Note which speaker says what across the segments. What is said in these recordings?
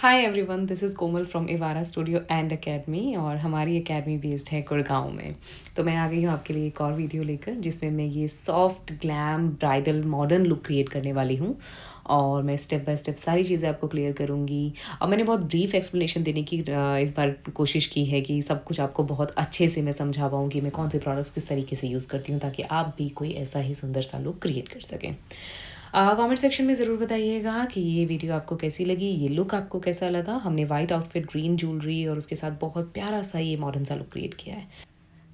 Speaker 1: Hi everyone, this is Komal from Ivara studio and academy और हमारी academy based है गुड़गांव में। तो मैं आ गई हूँ आपके लिए एक और वीडियो लेकर जिसमें मैं ये soft glam bridal modern look create करने वाली हूँ। और मैं स्टेप बाय स्टेप सारी चीज़ें आपको क्लियर करूँगी। और मैंने बहुत ब्रीफ एक्सप्लेनेशन देने की इस बार कोशिश की है कि सब कुछ आपको बहुत अच्छे से मैं समझा पाऊँ कि मैं कौन से प्रोडक्ट्स किस तरीके से यूज़ करती हूँ, ताकि आप भी कोई ऐसा ही सुंदर सा लुक क्रिएट कर सकें। कमेंट सेक्शन में ज़रूर बताइएगा कि ये वीडियो आपको कैसी लगी, ये लुक आपको कैसा लगा। हमने वाइट आउटफिट, ग्रीन ज्वेलरी और उसके साथ बहुत प्यारा सा ये मॉडर्न सा लुक क्रिएट किया है।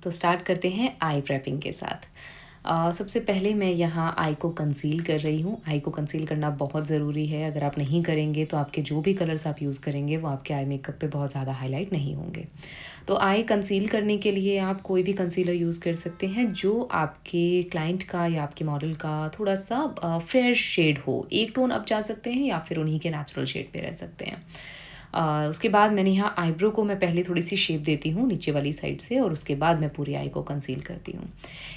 Speaker 1: तो स्टार्ट करते हैं आई प्रेपिंग के साथ। सबसे पहले मैं यहाँ आई को कंसील कर रही हूँ। आई को कंसील करना बहुत ज़रूरी है। अगर आप नहीं करेंगे तो आपके जो भी कलर्स आप यूज़ करेंगे वो आपके आई मेकअप पे बहुत ज़्यादा हाईलाइट नहीं होंगे। तो आई कंसील करने के लिए आप कोई भी कंसीलर यूज़ कर सकते हैं जो आपके क्लाइंट का या आपके मॉडल का थोड़ा सा फेयर शेड हो। एक टोन अप जा सकते हैं या फिर उन्हीं के नेचुरल शेड पे रह सकते हैं। उसके बाद मैंने यहाँ आईब्रो को मैं पहले थोड़ी सी शेप देती हूँ नीचे वाली साइड से, और उसके बाद मैं पूरी आई को कंसील करती हूँ।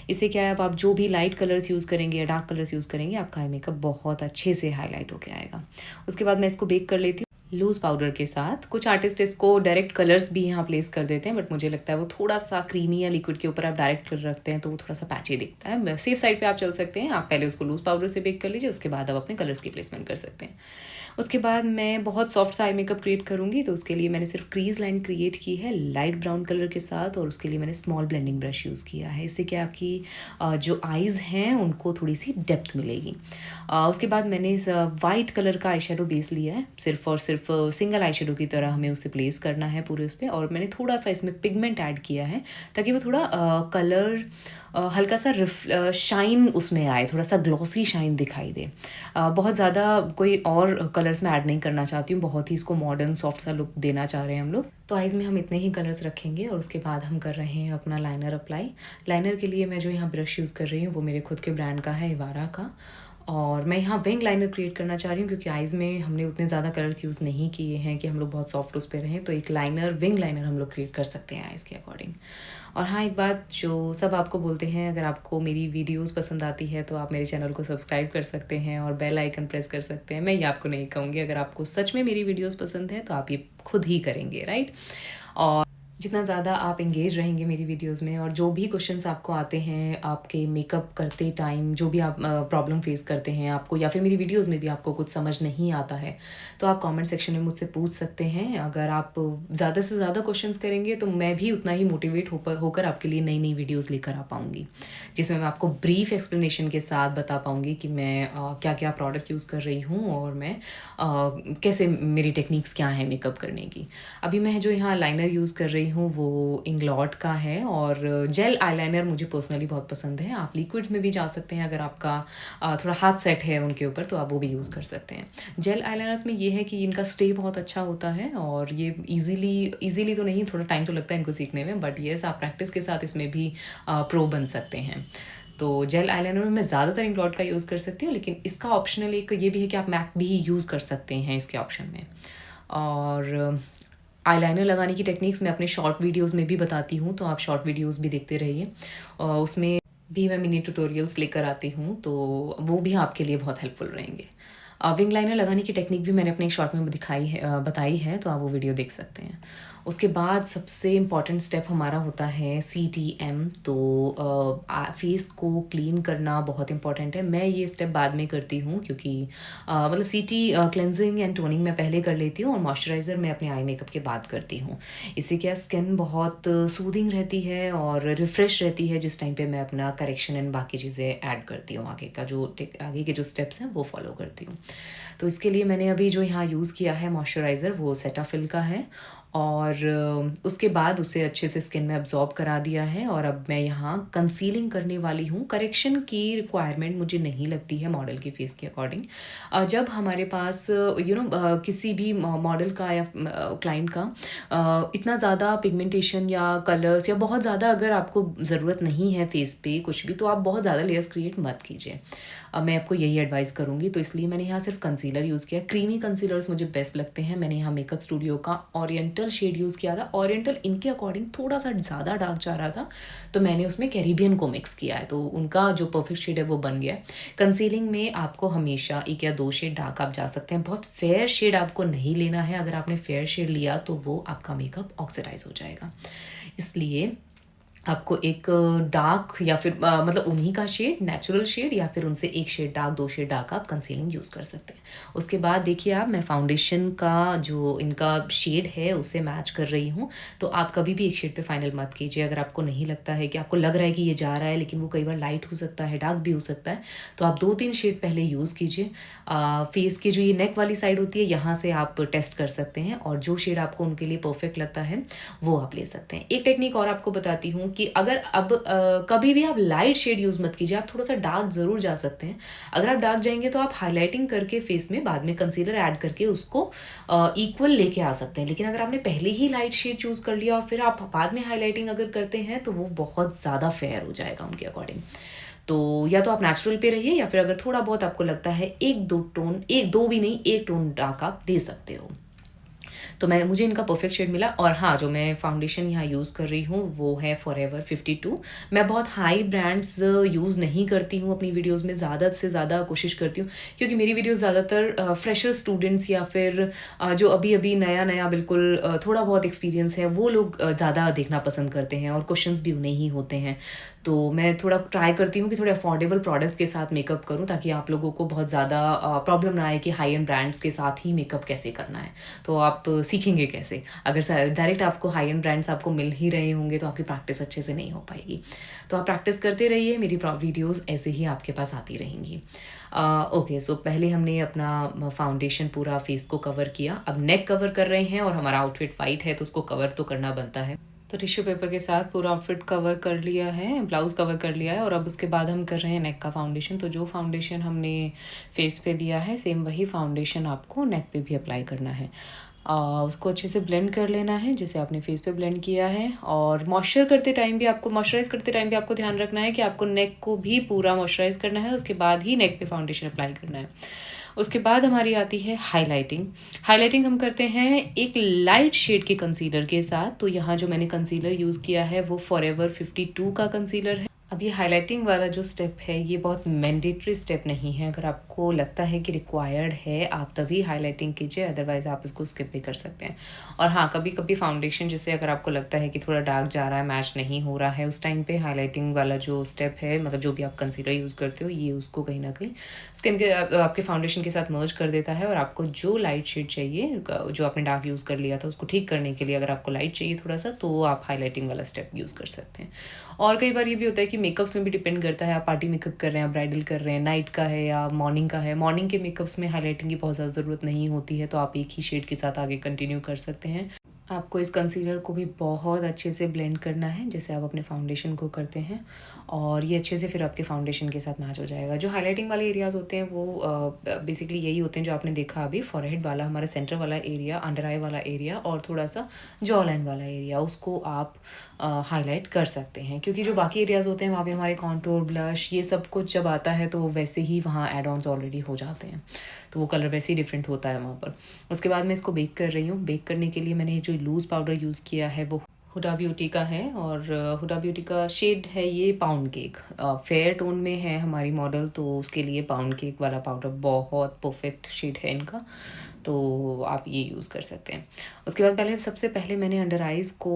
Speaker 1: इससे क्या है, अब आप जो भी लाइट कलर्स यूज़ करेंगे या डार्क कलर्स यूज़ करेंगे, आपका आई मेकअप बहुत अच्छे से हाईलाइट होके आएगा। उसके बाद मैं इसको बेक कर लेती हूँ लूज़ पाउडर के साथ। कुछ आर्टिस्ट इसको डायरेक्ट कलर्स भी यहाँ प्लेस कर देते हैं, बट मुझे लगता है वो थोड़ा सा क्रीमी या लिक्विड के ऊपर आप डायरेक्ट कलर रखते हैं तो वो थोड़ा सा पैची दिखता है। सेफ साइड पे आप चल सकते हैं। आप पहले उसको लूज़ पाउडर से बेक कर लीजिए, उसके बाद आप अपने कलर्स की प्लेसमेंट कर सकते हैं। उसके बाद मैं बहुत सॉफ्ट सा आई मेकअप क्रिएट करूँगी, तो उसके लिए मैंने सिर्फ क्रीज लाइन क्रिएट की है लाइट ब्राउन कलर के साथ, और उसके लिए मैंने स्मॉल ब्लेंडिंग ब्रश यूज़ किया है। इससे क्या आपकी जो आईज़ हैं उनको थोड़ी सी डेप्थ मिलेगी। उसके बाद मैंने इस वाइट कलर का आई शेडो बेस लिया है, सिर्फ और सिर्फ सिंगल आई शेडो की तरह हमें उसे प्लेस करना है पूरे उस पर। और मैंने थोड़ा सा इसमें पिगमेंट ऐड किया है ताकि वो थोड़ा कलर हल्का सा शाइन उसमें आए, थोड़ा सा ग्लॉसी शाइन दिखाई दे। बहुत ज़्यादा कोई और कलर्स में ऐड नहीं करना चाहती हूँ, बहुत ही इसको मॉडर्न सॉफ्ट सा लुक देना चाह रहे हैं हम लोग। तो आइज़ में हम इतने ही कलर्स रखेंगे और उसके बाद हम कर रहे हैं अपना लाइनर अप्लाई। लाइनर के लिए मैं जो यहाँ ब्रश यूज़ कर रही हूँ वो मेरे खुद के ब्रांड का है, इवारा का। और मैं यहाँ विंग लाइनर क्रिएट करना चाह रही हूँ क्योंकि आइज़ में हमने उतने ज़्यादा कलर्स यूज़ नहीं किए हैं कि हम लोग बहुत सॉफ्ट उस पर रहें। तो एक लाइनर, विंग लाइनर हम लोग क्रिएट कर सकते हैं आइज़ के अकॉर्डिंग। और हाँ, एक बात जो सब आपको बोलते हैं, अगर आपको मेरी वीडियोस पसंद आती है तो आप मेरे चैनल को सब्सक्राइब कर सकते हैं और बेल आइकन प्रेस कर सकते हैं। मैं ये आपको नहीं कहूँगी, अगर आपको सच में मेरी वीडियोस पसंद है तो आप ये खुद ही करेंगे, राइट। और जितना ज़्यादा आप एंगेज रहेंगे मेरी वीडियोस में, और जो भी क्वेश्चंस आपको आते हैं आपके मेकअप करते टाइम, जो भी आप प्रॉब्लम फेस करते हैं आपको, या फिर मेरी वीडियोस में भी आपको कुछ समझ नहीं आता है, तो आप कमेंट सेक्शन में मुझसे पूछ सकते हैं। अगर आप ज़्यादा से ज़्यादा क्वेश्चंस करेंगे तो मैं भी उतना ही मोटिवेट होकर आपके लिए नई नई वीडियोज़ लेकर आ पाऊँगी, जिसमें मैं आपको ब्रीफ एक्सप्लेनेशन के साथ बता पाऊँगी कि मैं क्या क्या प्रोडक्ट यूज़ कर रही हूँ और मैं कैसे, मेरी टेक्निक्स क्या हैं मेकअप करने की। अभी मैं जो यहाँ लाइनर यूज़ कर रही हूँ वो इंग्लॉट का है, और जेल आईलाइनर मुझे पर्सनली बहुत पसंद है। आप लिक्विड में भी जा सकते हैं, अगर आपका थोड़ा हाथ सेट है उनके ऊपर तो आप वो भी यूज़ कर सकते हैं। जेल आईलाइनर्स में ये है कि इनका स्टे बहुत अच्छा होता है, और ये ईज़िली तो नहीं, थोड़ा टाइम तो लगता है इनको सीखने में, बट येस आप प्रैक्टिस के साथ इसमें भी प्रो बन सकते हैं। तो जेल आईलाइनर में मैं ज़्यादातर इंग्लॉट का यूज़ कर सकती हूँ, लेकिन इसका ऑप्शनल एक ये भी है कि आप मैक भी यूज़ कर सकते हैं इसके ऑप्शन में। और आईलाइनर लगाने की टेक्निक्स मैं अपने शॉर्ट वीडियोस में भी बताती हूँ, तो आप शॉर्ट वीडियोस भी देखते रहिए। उसमें भी मैं मिनी ट्यूटोरियल्स लेकर आती हूँ, तो वो भी आपके लिए बहुत हेल्पफुल रहेंगे। विंग लाइनर लगाने की टेक्निक भी मैंने अपने एक शॉर्ट में बताई है, तो आप वो वीडियो देख सकते हैं। उसके बाद सबसे इम्पॉर्टेंट स्टेप हमारा होता है CTM। तो फेस को क्लीन करना बहुत इंपॉर्टेंट है। मैं ये स्टेप बाद में करती हूँ क्योंकि मतलब CT क्लेंजिंग एंड टोनिंग मैं पहले कर लेती हूँ, और मॉइस्चराइज़र मैं अपने आई मेकअप के बाद करती हूँ। इससे क्या स्किन बहुत सूदिंग रहती है और रिफ़्रेश रहती है जिस टाइम पे मैं अपना करेक्शन एंड बाकी चीज़ें ऐड करती हूँ। आगे के जो स्टेप्स हैं वो फॉलो करती हूँ। तो इसके लिए मैंने अभी जो यहाँ यूज़ किया है मॉइस्चराइज़र वो सेटाफिल का है, और उसके बाद उसे अच्छे से स्किन में अब्जॉर्ब करा दिया है। और अब मैं यहाँ कंसीलिंग करने वाली हूँ। करेक्शन की रिक्वायरमेंट मुझे नहीं लगती है मॉडल के फेस के अकॉर्डिंग। जब हमारे पास किसी भी मॉडल का या क्लाइंट का इतना ज़्यादा पिगमेंटेशन या कलर्स या बहुत ज़्यादा अगर आपको ज़रूरत नहीं है फेस पे कुछ भी, तो आप बहुत ज़्यादा लेयर्स क्रिएट मत कीजिए। मैं आपको यही एडवाइस करूँगी। तो इसलिए मैंने यहाँ सिर्फ कंसीलर यूज़ किया। क्रीमी कंसीलर्स मुझे बेस्ट लगते हैं। मैंने यहाँ मेकअप स्टूडियो का ओरिएंटल ओरिएंटल शेड यूज़ किया था। ओरिएंटल इनके अकॉर्डिंग थोड़ा सा ज़्यादा डार्क चाह रहा था, तो मैंने उसमें कैरिबियन को मिक्स किया है, तो उनका जो परफेक्ट शेड है वो बन गया है। कंसीलिंग में आपको हमेशा 1 या 2 शेड डार्क आप जा सकते हैं। बहुत फेयर शेड आपको नहीं लेना है। अगर आपने फेयर शेड लिया तो वो आपका मेकअप ऑक्सीडाइज हो जाएगा। इसलिए आपको एक डार्क या फिर मतलब उन्हीं का शेड, नेचुरल शेड, या फिर उनसे 1 शेड डार्क, 2 शेड डार्क आप कंसीलिंग यूज़ कर सकते हैं। उसके बाद देखिए आप, मैं फाउंडेशन का जो इनका शेड है उससे मैच कर रही हूँ। तो आप कभी भी एक शेड पे फाइनल मत कीजिए। अगर आपको नहीं लगता है कि आपको लग रहा है कि ये जा रहा है, लेकिन वो कई बार लाइट हो सकता है, डार्क भी हो सकता है, तो आप 2-3 शेड पहले यूज़ कीजिए। फेस की जो ये नेक वाली साइड होती है, यहाँ से आप टेस्ट कर सकते हैं, और जो शेड आपको उनके लिए परफेक्ट लगता है वो आप ले सकते हैं। एक टेक्निक और आपको बताती हूँ कि अगर अब कभी भी आप लाइट शेड यूज़ मत कीजिए। आप थोड़ा सा डार्क ज़रूर जा सकते हैं। अगर आप डार्क जाएंगे तो आप हाईलाइटिंग करके फेस में बाद में कंसीलर ऐड करके उसको इक्वल लेके आ सकते हैं। लेकिन अगर आपने पहले ही लाइट शेड चूज़ कर लिया और फिर आप बाद में हाईलाइटिंग अगर करते हैं तो वो बहुत ज़्यादा फेयर हो जाएगा उनके अकॉर्डिंग। तो या तो आप नेचुरल पे रहिए, या फिर अगर थोड़ा बहुत आपको लगता है 1-2 टोन, 1-2 भी नहीं, 1 टोन डार्क आप दे सकते हो। तो मुझे इनका परफेक्ट शेड मिला। और हाँ, जो मैं फाउंडेशन यहाँ यूज़ कर रही हूँ वो है फॉरएवर 52। मैं बहुत हाई ब्रांड्स यूज़ नहीं करती हूँ अपनी वीडियोज़ में। ज़्यादा से ज़्यादा कोशिश करती हूँ, क्योंकि मेरी वीडियोज़ ज़्यादातर फ्रेशर स्टूडेंट्स या फिर जो अभी अभी नया नया बिल्कुल थोड़ा बहुत एक्सपीरियंस है वो लोग ज़्यादा देखना पसंद करते हैं, और क्वेश्चंस भी उन्हें ही होते हैं। तो मैं थोड़ा ट्राई करती हूँ कि थोड़े अफोर्डेबल प्रोडक्ट्स के साथ मेकअप करूँ, ताकि आप लोगों को बहुत ज़्यादा प्रॉब्लम ना आए कि हाई एंड ब्रांड्स के साथ ही मेकअप कैसे करना है। तो आप सीखेंगे कैसे? अगर डायरेक्ट आपको हाई एंड ब्रांड्स आपको मिल ही रहे होंगे तो आपकी प्रैक्टिस अच्छे से नहीं हो पाएगी। तो आप प्रैक्टिस करते रहिए, मेरी वीडियोज़ ऐसे ही आपके पास आती रहेंगी। ओके, सो पहले हमने अपना फाउंडेशन पूरा फेस को कवर किया। अब नेक कवर कर रहे हैं, और हमारा आउटफिट वाइट है तो उसको कवर तो करना बनता है। तो टिश्यू पेपर के साथ पूरा आउटफिट कवर कर लिया है, ब्लाउज़ कवर कर लिया है, और अब उसके बाद हम कर रहे हैं नेक का फाउंडेशन। तो जो फाउंडेशन हमने फेस पे दिया है, सेम वही फाउंडेशन आपको नेक पे भी अप्लाई करना है। उसको अच्छे से ब्लेंड कर लेना है, जैसे आपने फेस पे ब्लेंड किया है। और मॉइस्चराइज़ करते टाइम भी आपको ध्यान रखना है कि आपको नेक को भी पूरा मॉइस्चराइज़ करना है, उसके बाद ही नेक पे फाउंडेशन अप्लाई करना है। उसके बाद हमारी आती है हाइलाइटिंग। हाइलाइटिंग हम करते हैं एक लाइट शेड के कंसीलर के साथ। तो यहाँ जो मैंने कंसीलर यूज़ किया है वो फॉरएवर 52 का कंसीलर है। अब ये हाइलाइटिंग वाला जो स्टेप है ये बहुत मैंडेटरी स्टेप नहीं है। अगर आपको लगता है कि रिक्वायर्ड है आप तभी हाइलाइटिंग कीजिए, अदरवाइज़ आप इसको स्किप भी कर सकते हैं। और हाँ, कभी कभी फाउंडेशन जैसे अगर आपको लगता है कि थोड़ा डार्क जा रहा है, मैच नहीं हो रहा है, उस टाइम पे हाइलाइटिंग वाला जो स्टेप है, मतलब जो भी आप कंसीलर यूज़ करते हो, ये उसको कहीं ना कहीं स्किन के आपके फाउंडेशन के साथ मर्ज कर देता है। और आपको जो लाइट शेड चाहिए, जो आपने डार्क यूज़ कर लिया था, उसको ठीक करने के लिए अगर आपको लाइट चाहिए थोड़ा सा, तो आप हाईलाइटिंग वाला स्टेप यूज़ कर सकते हैं। और कई बार ये भी होता है कि मेकअप्स में भी डिपेंड करता है, आप पार्टी मेकअप कर रहे हैं, आप ब्राइडल कर रहे हैं, नाइट का है या मॉर्निंग का है। मॉर्निंग के मेकअप्स में हाइलाइटिंग की बहुत ज़्यादा ज़रूरत नहीं होती है, तो आप एक ही शेड के साथ आगे कंटिन्यू कर सकते हैं। आपको इस कंसीलर को भी बहुत अच्छे से ब्लेंड करना है, जैसे आप अपने फाउंडेशन को करते हैं, और ये अच्छे से फिर आपके फाउंडेशन के साथ मैच हो जाएगा। जो हाइलाइटिंग वाले एरियाज़ होते हैं वो बेसिकली यही होते हैं जो आपने देखा अभी, फॉरहेड वाला, हमारा सेंटर वाला एरिया, अंडर आई वाला एरिया, और थोड़ा सा जॉ लाइन वाला एरिया, उसको आप हाईलाइट कर सकते हैं। क्योंकि जो बाकी एरियाज़ होते हैं वहाँ पे हमारे कॉन्टूर, ब्लश, ये सब कुछ जब आता है तो वैसे ही वहाँ एड ऑन्स ऑलरेडी हो जाते हैं, तो वो कलर वैसे ही डिफरेंट होता है वहाँ पर। उसके बाद मैं इसको बेक कर रही हूँ। बेक करने के लिए मैंने जो लूज़ पाउडर यूज़ किया है वो हुडा ब्यूटी का है, और हुडा ब्यूटी का शेड है ये पाउंड केक। फेयर टोन में है हमारी मॉडल, तो उसके लिए पाउंड केक वाला पाउडर बहुत परफेक्ट शेड है इनका, तो आप ये यूज़ कर सकते हैं। उसके बाद सबसे पहले मैंने अंडर आइज़ को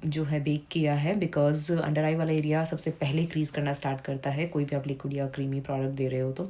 Speaker 1: जो है बेक किया है, बिकॉज अंडर आई वाला एरिया सबसे पहले क्रीज़ करना स्टार्ट करता है कोई भी आप लिक्विड या क्रीमी प्रोडक्ट दे रहे हो तो।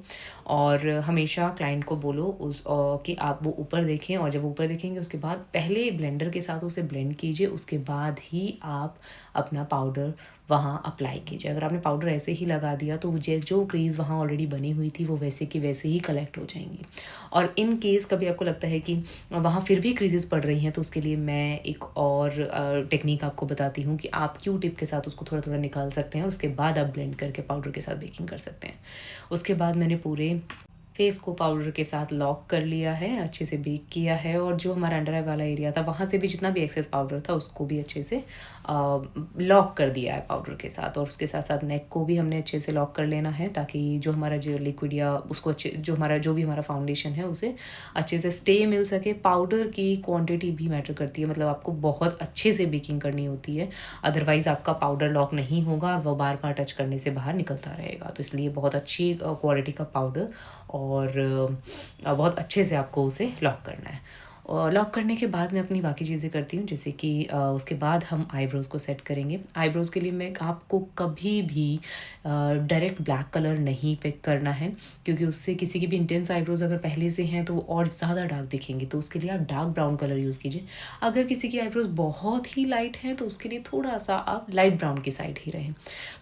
Speaker 1: और हमेशा क्लाइंट को बोलो कि आप वो ऊपर देखें, और जब ऊपर देखेंगे उसके बाद पहले ब्लेंडर के साथ उसे ब्लेंड कीजिए, उसके बाद ही आप अपना पाउडर वहाँ अप्लाई कीजिए। अगर आपने पाउडर ऐसे ही लगा दिया तो जो क्रीज़ वहाँ ऑलरेडी बनी हुई थी वो वैसे की वैसे ही कलेक्ट हो जाएंगी। और इन केस कभी आपको लगता है कि वहाँ फिर भी क्रीजेस पड़ रही हैं, तो उसके लिए मैं एक और टेक्निक आपको बताती हूँ कि आप क्यू टिप के साथ उसको थोड़ा थोड़ा निकाल सकते हैं, और उसके बाद आप ब्लेंड करके पाउडर के साथ बेकिंग कर सकते हैं। उसके बाद मैंने पूरे फेस को पाउडर के साथ लॉक कर लिया है, अच्छे से बेक किया है, और जो हमारा अंडर आई वाला एरिया था वहाँ से भी जितना भी एक्सेस पाउडर था उसको भी अच्छे से लॉक कर दिया है पाउडर के साथ। और उसके साथ साथ नेक को भी हमने अच्छे से लॉक कर लेना है, ताकि जो हमारा जो लिक्विड या उसको अच्छे जो भी हमारा फाउंडेशन है उसे अच्छे से स्टे मिल सके। पाउडर की क्वांटिटी भी मैटर करती है, मतलब आपको बहुत अच्छे से बेकिंग करनी होती है, अदरवाइज़ आपका पाउडर लॉक नहीं होगा और वो बार बार टच करने से बाहर निकलता रहेगा। तो इसलिए बहुत अच्छी क्वालिटी का पाउडर और बहुत अच्छे से आपको उसे लॉक करना है। और लॉक करने के बाद मैं अपनी बाकी चीज़ें करती हूँ, जैसे कि उसके बाद हम आईब्रोज़ को सेट करेंगे। आईब्रोज़ के लिए मैं आपको कभी भी डायरेक्ट ब्लैक कलर नहीं पिक करना है, क्योंकि उससे किसी की भी इंटेंस आईब्रोज़ अगर पहले से हैं तो वो और ज़्यादा डार्क दिखेंगे। तो उसके लिए आप डार्क ब्राउन कलर यूज़ कीजिए। अगर किसी की आईब्रोज़ बहुत ही लाइट हैं तो उसके लिए थोड़ा सा आप लाइट ब्राउन की साइड ही रहें।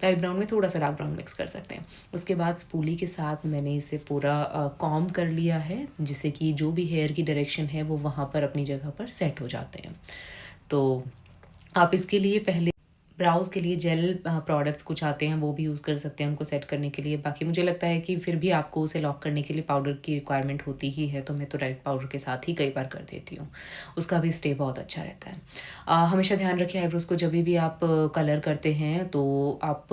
Speaker 1: लाइट ब्राउन में थोड़ा सा डार्क ब्राउन मिक्स कर सकते हैं। उसके बाद स्पूली के साथ मैंने इसे पूरा कॉम कर लिया है, जिससे कि जो भी हेयर की डायरेक्शन है वो वहाँ पर अपनी जगह पर सेट हो जाते हैं। तो आप इसके लिए पहले ब्राउज़ के लिए जेल प्रोडक्ट्स कुछ आते हैं, वो भी यूज़ कर सकते हैं उनको सेट करने के लिए। बाकी मुझे लगता है कि फिर भी आपको उसे लॉक करने के लिए पाउडर की रिक्वायरमेंट होती ही है, तो मैं तो डायरेक्ट पाउडर के साथ ही कई बार कर देती हूँ। उसका भी स्टे बहुत अच्छा रहता है। हमेशा ध्यान रखिए आईब्रोज़ को जब भी आप कलर करते हैं तो आप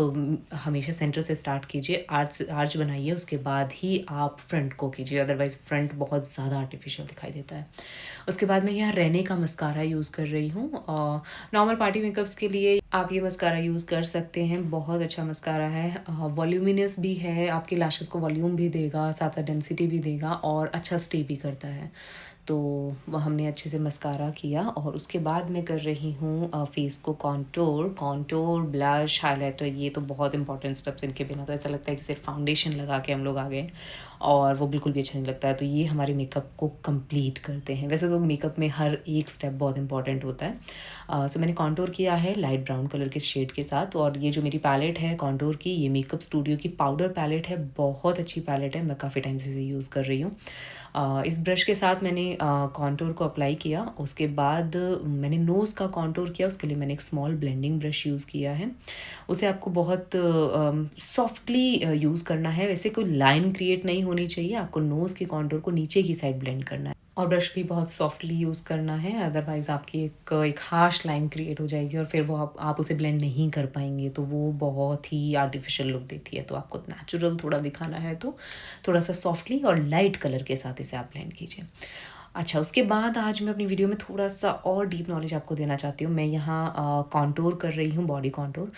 Speaker 1: हमेशा सेंटर से स्टार्ट कीजिए, आर्च बनाइए, उसके बाद ही आप फ्रंट को कीजिए, अदरवाइज़ फ्रंट बहुत ज़्यादा आर्टिफिशियल दिखाई देता है। उसके बाद मैं यहाँ रेने का मस्कारा यूज़ कर रही हूँ। नॉर्मल पार्टी मेकअप्स के लिए आप ये मस्कारा यूज़ कर सकते हैं, बहुत अच्छा मस्कारा है, वॉल्यूमिनस भी है, आपके लैशेस को वॉल्यूम भी देगा, साथ साथ डेंसिटी भी देगा और अच्छा स्टे भी करता है। तो वह हमने अच्छे से मस्कारा किया, और उसके बाद मैं कर रही हूँ फेस को कॉन्टोर, ब्लश, हाइलाइटर। ये तो बहुत इंपॉर्टेंट स्टेप्स, इनके बिना तो ऐसा लगता है कि सिर्फ फाउंडेशन लगा के हम लोग आ गए, और वो बिल्कुल भी अच्छा नहीं लगता है। तो ये हमारे मेकअप को कंप्लीट करते हैं। वैसे तो मेकअप में हर एक स्टेप बहुत इंपॉर्टेंट होता है। सो मैंने कॉन्टोर किया है लाइट ब्राउन कलर के शेड के साथ, और ये जो मेरी पैलेट है कॉन्टोर की, ये मेकअप स्टूडियो की पाउडर पैलेट है, बहुत अच्छी पैलेट है, मैं काफ़ी टाइम से इसे यूज़ कर रही हूँ। इस ब्रश के साथ मैंने कॉन्टोर को अप्लाई किया, उसके बाद मैंने नोज़ का कॉन्टोर किया। उसके लिए मैंने एक स्मॉल ब्लेंडिंग ब्रश यूज़ किया है, उसे आपको बहुत सॉफ्टली यूज़ करना है। वैसे कोई लाइन क्रिएट नहीं होनी चाहिए, आपको नोज़ के कॉन्टोर को नीचे की साइड ब्लेंड करना है, और ब्रश भी बहुत सॉफ्टली यूज़ करना है, अदरवाइज़ आपकी एक हार्श लाइन क्रिएट हो जाएगी और फिर वो आप उसे ब्लेंड नहीं कर पाएंगे, तो वो बहुत ही आर्टिफिशियल लुक देती है। तो आपको नेचुरल थोड़ा दिखाना है तो थोड़ा सा सॉफ्टली और लाइट कलर के साथ इसे आप ब्लेंड कीजिए। अच्छा, उसके बाद आज मैं अपनी वीडियो में थोड़ा सा और डीप नॉलेज आपको देना चाहती हूँ। मैं यहाँ कॉन्टोर कर रही हूँ, बॉडी कॉन्टोर।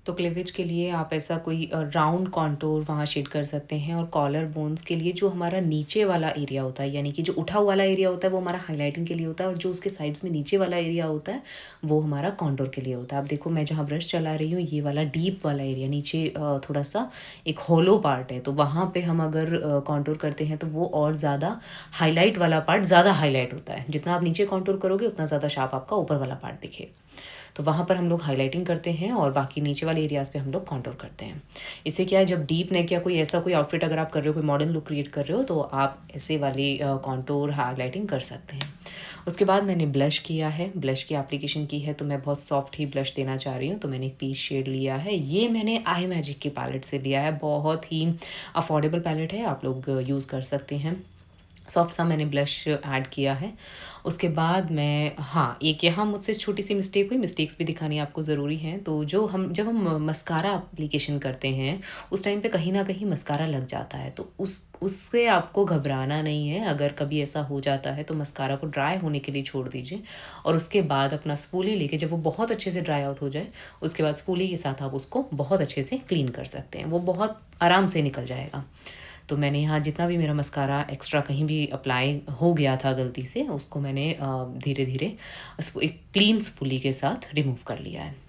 Speaker 1: तो क्लीवेज के लिए आप ऐसा कोई राउंड कॉन्टोर वहाँ शेड कर सकते हैं, और कॉलर बोन्स के लिए जो हमारा नीचे वाला एरिया होता है, यानी कि जो उठा हुआ वाला एरिया होता है वो हमारा हाइलाइटिंग के लिए होता है, और जो उसके साइड्स में नीचे वाला एरिया होता है वो हमारा कॉन्टोर के लिए होता है। आप देखो मैं जहाँ ब्रश चला रही हूँ, ये वाला डीप वाला एरिया नीचे थोड़ा सा एक होलो पार्ट है, तो वहाँ पे हम अगर कॉन्टोर करते हैं तो वो और ज़्यादा हाईलाइट वाला पार्ट ज़्यादा हाईलाइट होता है। जितना आप नीचे कॉन्टोर करोगे उतना ज़्यादा शार्प आपका ऊपर वाला पार्ट दिखे, तो वहाँ पर हम लोग हाइलाइटिंग करते हैं, और बाकी नीचे वाले एरियाज़ पे हम लोग कॉन्टोर करते हैं। इससे क्या है, जब डीप नेक या कोई ऐसा कोई आउटफिट अगर आप कर रहे हो, कोई मॉडर्न लुक क्रिएट कर रहे हो, तो आप ऐसे वाली कॉन्टोर हाइलाइटिंग कर सकते हैं। उसके बाद मैंने ब्लश किया है, ब्लश की एप्लीकेशन की है, तो मैं बहुत सॉफ्ट ही ब्लश देना चाह रही हूँ। तो मैंने एक पीच शेड लिया है, ये मैंने आई मैजिक की पैलेट से लिया है, बहुत ही अफोर्डेबल पैलेट है, आप लोग यूज़ कर सकते हैं। सॉफ्ट सा मैंने ब्लश ऐड किया है। उसके बाद मैं एक यहाँ मुझसे छोटी सी मिस्टेक हुई, मिस्टेक्स भी दिखानी आपको ज़रूरी हैं। तो जब हम मस्कारा एप्लीकेशन करते हैं उस टाइम पे कहीं ना कहीं मस्कारा लग जाता है, तो उससे आपको घबराना नहीं है। अगर कभी ऐसा हो जाता है तो मस्कारा को ड्राई होने के लिए छोड़ दीजिए, और उसके बाद अपना स्पूली लेके जब वो बहुत अच्छे से ड्राई आउट हो जाए, उसके बाद स्पूली के साथ आप उसको बहुत अच्छे से क्लीन कर सकते हैं, वो बहुत आराम से निकल जाएगा। तो मैंने यहाँ जितना भी मेरा मस्कारा एक्स्ट्रा कहीं भी अप्लाई हो गया था गलती से, उसको मैंने धीरे धीरे एक क्लीन स्पूली के साथ रिमूव कर लिया है।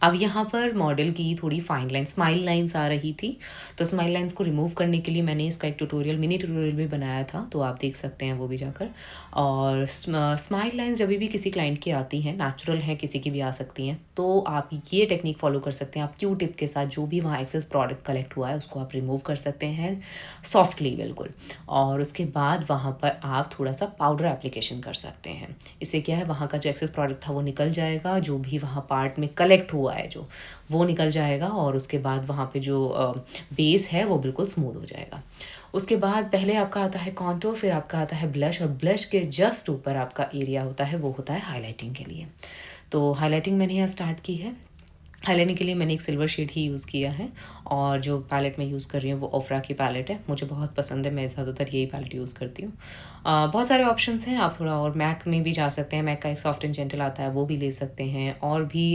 Speaker 1: अब यहाँ पर मॉडल की थोड़ी फाइन लाइन स्माइल लाइंस आ रही थी, तो स्माइल लाइंस को रिमूव करने के लिए मैंने इसका एक मिनी ट्यूटोरियल भी बनाया था, तो आप देख सकते हैं वो भी जाकर। और स्माइल लाइंस जब भी किसी क्लाइंट की आती हैं, नेचुरल है, किसी की भी आ सकती हैं, तो आप ये टेक्निक फॉलो कर सकते हैं। आप क्यू टिप के साथ जो भी वहाँ एक्सेस प्रोडक्ट कलेक्ट हुआ है उसको आप रिमूव कर सकते हैं सॉफ्टली बिल्कुल, और उसके बाद वहाँ पर आप थोड़ा सा पाउडर एप्लीकेशन कर सकते हैं। इससे क्या है, वहाँ का जो एक्सेस प्रोडक्ट था वो निकल जाएगा, जो भी वहाँ पार्ट में कलेक्ट हुआ हुआ है जो, वो निकल जाएगा और उसके बाद वहाँ पे जो बेस है वो बिल्कुल स्मूथ हो जाएगा। उसके बाद पहले आपका आता है कॉन्टूर, फिर आपका आता है ब्लश, और ब्लश के जस्ट ऊपर आपका एरिया होता है वो होता है हाईलाइटिंग के लिए। तो हाईलाइटिंग मैंने यहाँ स्टार्ट की है। हाईलाइटिंग के लिए मैंने एक सिल्वर शेड ही यूज़ किया है, और जो पैलेट मैं यूज़ कर रही हूँ वो ओफ्रा की पैलेट है, मुझे बहुत पसंद है, मैं ज़्यादातर यही पैलेट यूज़ करती हूँ। बहुत सारे ऑप्शंस हैं, आप थोड़ा और मैक में भी जा सकते हैं, मैक का एक सॉफ्ट एंड जेंटल आता है वो भी ले सकते हैं, और भी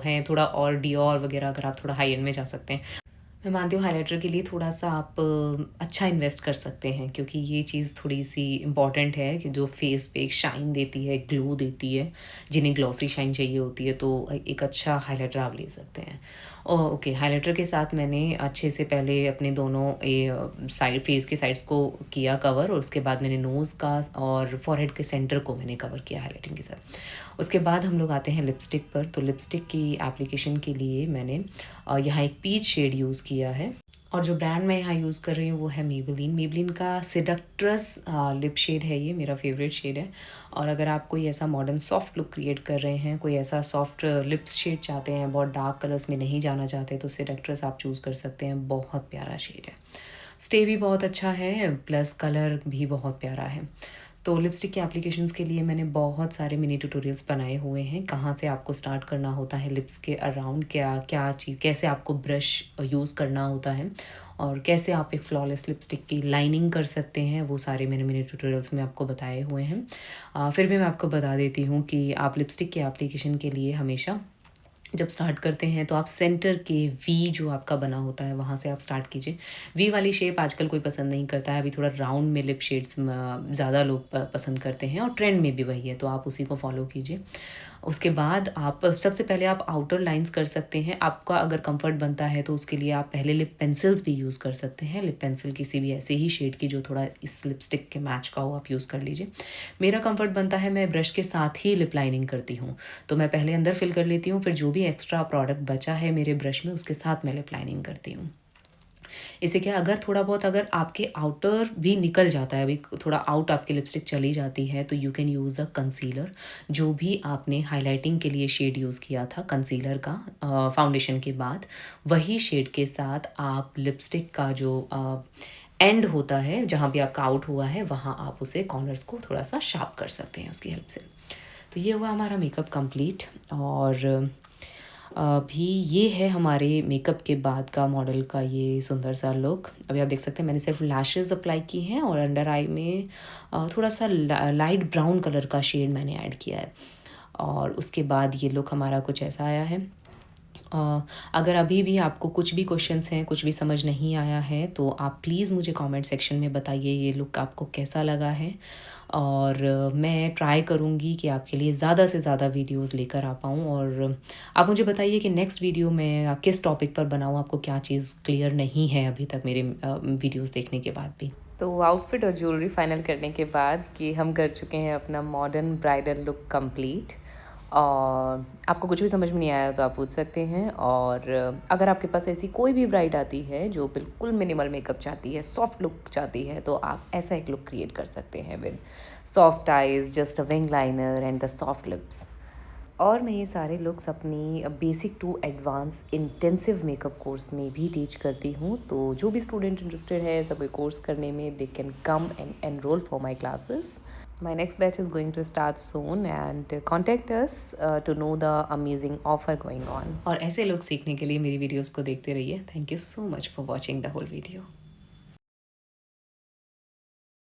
Speaker 1: हैं थोड़ा, और डियोर वगैरह अगर आप थोड़ा हाई एंड में जा सकते हैं। मैं मानती हूँ हाइलाइटर के लिए थोड़ा-सा आप अच्छा इन्वेस्ट कर सकते हैं, क्योंकि ये चीज़ थोड़ी-सी इम्पॉर्टेंट है कि जो फेस पे एक शाइन देती है, ग्लो देती है, जिन्हें ग्लॉसी शाइन चाहिए होती है, तो एक अच्छा हाइलाइटर आप ले सकते हैं। ओके, हाइलाइटर के साथ मैंने अच्छे से पहले अपने दोनों साइड फेस के साइड्स को किया कवर, और उसके बाद मैंने नोज़ का और फॉरहेड के सेंटर को मैंने कवर किया हाइलाइटिंग के साथ। उसके बाद हम लोग आते हैं लिपस्टिक पर। तो लिपस्टिक की एप्लीकेशन के लिए मैंने यहाँ एक पीच शेड यूज़ किया है, और जो ब्रांड मैं यहाँ यूज़ कर रही हूँ वो है मेबेलिन। मेबेलिन का सेडक्ट्रस लिप शेड है, ये मेरा फेवरेट शेड है। और अगर आप कोई ऐसा मॉडर्न सॉफ्ट लुक क्रिएट कर रहे हैं, कोई ऐसा सॉफ्ट लिप्स शेड चाहते हैं, बहुत डार्क कलर्स में नहीं जाना चाहते, तो सेडक्ट्रस आप चूज़ कर सकते हैं, बहुत प्यारा शेड है। स्टे भी बहुत अच्छा है, प्लस कलर भी बहुत प्यारा है। तो लिपस्टिक के एप्लीकेशंस के लिए मैंने बहुत सारे मिनी ट्यूटोरियल्स बनाए हुए हैं, कहाँ से आपको स्टार्ट करना होता है लिप्स के अराउंड, क्या क्या चीज़, कैसे आपको ब्रश यूज़ करना होता है, और कैसे आप एक फ्लॉलेस लिपस्टिक की लाइनिंग कर सकते हैं, वो सारे मैंने मिनी ट्यूटोरियल्स में आपको बताए हुए हैं। फिर भी मैं आपको बता देती हूँ कि आप लिपस्टिक के एप्लीकेशन के लिए हमेशा जब स्टार्ट करते हैं तो आप सेंटर के वी जो आपका बना होता है वहाँ से आप स्टार्ट कीजिए। वी वाली शेप आजकल कोई पसंद नहीं करता है, अभी थोड़ा राउंड में लिप शेड्स ज़्यादा लोग पसंद करते हैं, और ट्रेंड में भी वही है, तो आप उसी को फॉलो कीजिए। उसके बाद आप सबसे पहले आप आउटर लाइंस कर सकते हैं, आपका अगर कंफर्ट बनता है तो उसके लिए आप पहले लिप पेंसिल्स भी यूज़ कर सकते हैं। लिप पेंसिल किसी भी ऐसे ही शेड की जो थोड़ा इस लिपस्टिक के मैच का हो, आप यूज़ कर लीजिए। मेरा कंफर्ट बनता है मैं ब्रश के साथ ही लिप लाइनिंग करती हूँ, तो मैं पहले अंदर फिल कर लेती हूँ, फिर जो भी एक्स्ट्रा प्रोडक्ट बचा है मेरे ब्रश में उसके साथ मैं लिप लाइनिंग करती हूँ। इससे क्या, अगर थोड़ा बहुत अगर आपके आउटर भी निकल जाता है, अभी थोड़ा आउट आपकी लिपस्टिक चली जाती है, तो you can use a concealer. जो भी आपने हाइलाइटिंग के लिए शेड यूज़ किया था कंसीलर का फाउंडेशन के बाद, वही शेड के साथ आप लिपस्टिक का जो एंड होता है जहाँ भी आपका आउट हुआ है, वहाँ आप उसे कॉर्नर्स को थोड़ा सा शार्प कर सकते हैं उसकी हेल्प से। तो ये हुआ हमारा मेकअप कंप्लीट, और अभी ये है हमारे मेकअप के बाद का मॉडल का ये सुंदर सा लुक। अभी आप देख सकते हैं मैंने सिर्फ लैशेज़ अप्लाई की हैं, और अंडर आई में थोड़ा सा लाइट ब्राउन कलर का शेड मैंने ऐड किया है, और उसके बाद ये लुक हमारा कुछ ऐसा आया है। अगर अभी भी आपको कुछ भी क्वेश्चंस हैं, कुछ भी समझ नहीं आया है, तो आप प्लीज़ मुझे कमेंट सेक्शन में बताइए ये लुक आपको कैसा लगा है, और मैं ट्राई करूँगी कि आपके लिए ज़्यादा से ज़्यादा वीडियोस लेकर आ पाऊँ। और आप मुझे बताइए कि नेक्स्ट वीडियो मैं किस टॉपिक पर बनाऊँ, आपको क्या चीज़ क्लियर नहीं है अभी तक मेरे वीडियोस देखने के बाद भी। तो आउटफिट और ज्वेलरी फाइनल करने के बाद कि हम कर चुके हैं अपना मॉडर्न ब्राइडल लुक कंप्लीट, और आपको कुछ भी समझ में नहीं आया तो आप पूछ सकते हैं। और अगर आपके पास ऐसी कोई भी ब्राइड आती है जो बिल्कुल मिनिमल मेकअप चाहती है, सॉफ्ट लुक चाहती है, तो आप ऐसा एक लुक क्रिएट कर सकते हैं with soft eyes, just a wing liner and the soft lips. और मैं ये सारे लुक्स अपनी basic to advance intensive makeup course में भी टीच करती हूँ, तो जो भी स्टूडेंट इंटरेस्टेड है ऐसा कोई कोर्स करने में, they can come and enrol for my classes. My next batch is going to start soon, and contact us to know the amazing offer going on. और ऐसे लोग सीखने के लिए मेरी वीडियोस को देखते रहिए. Thank you so much for watching the whole video.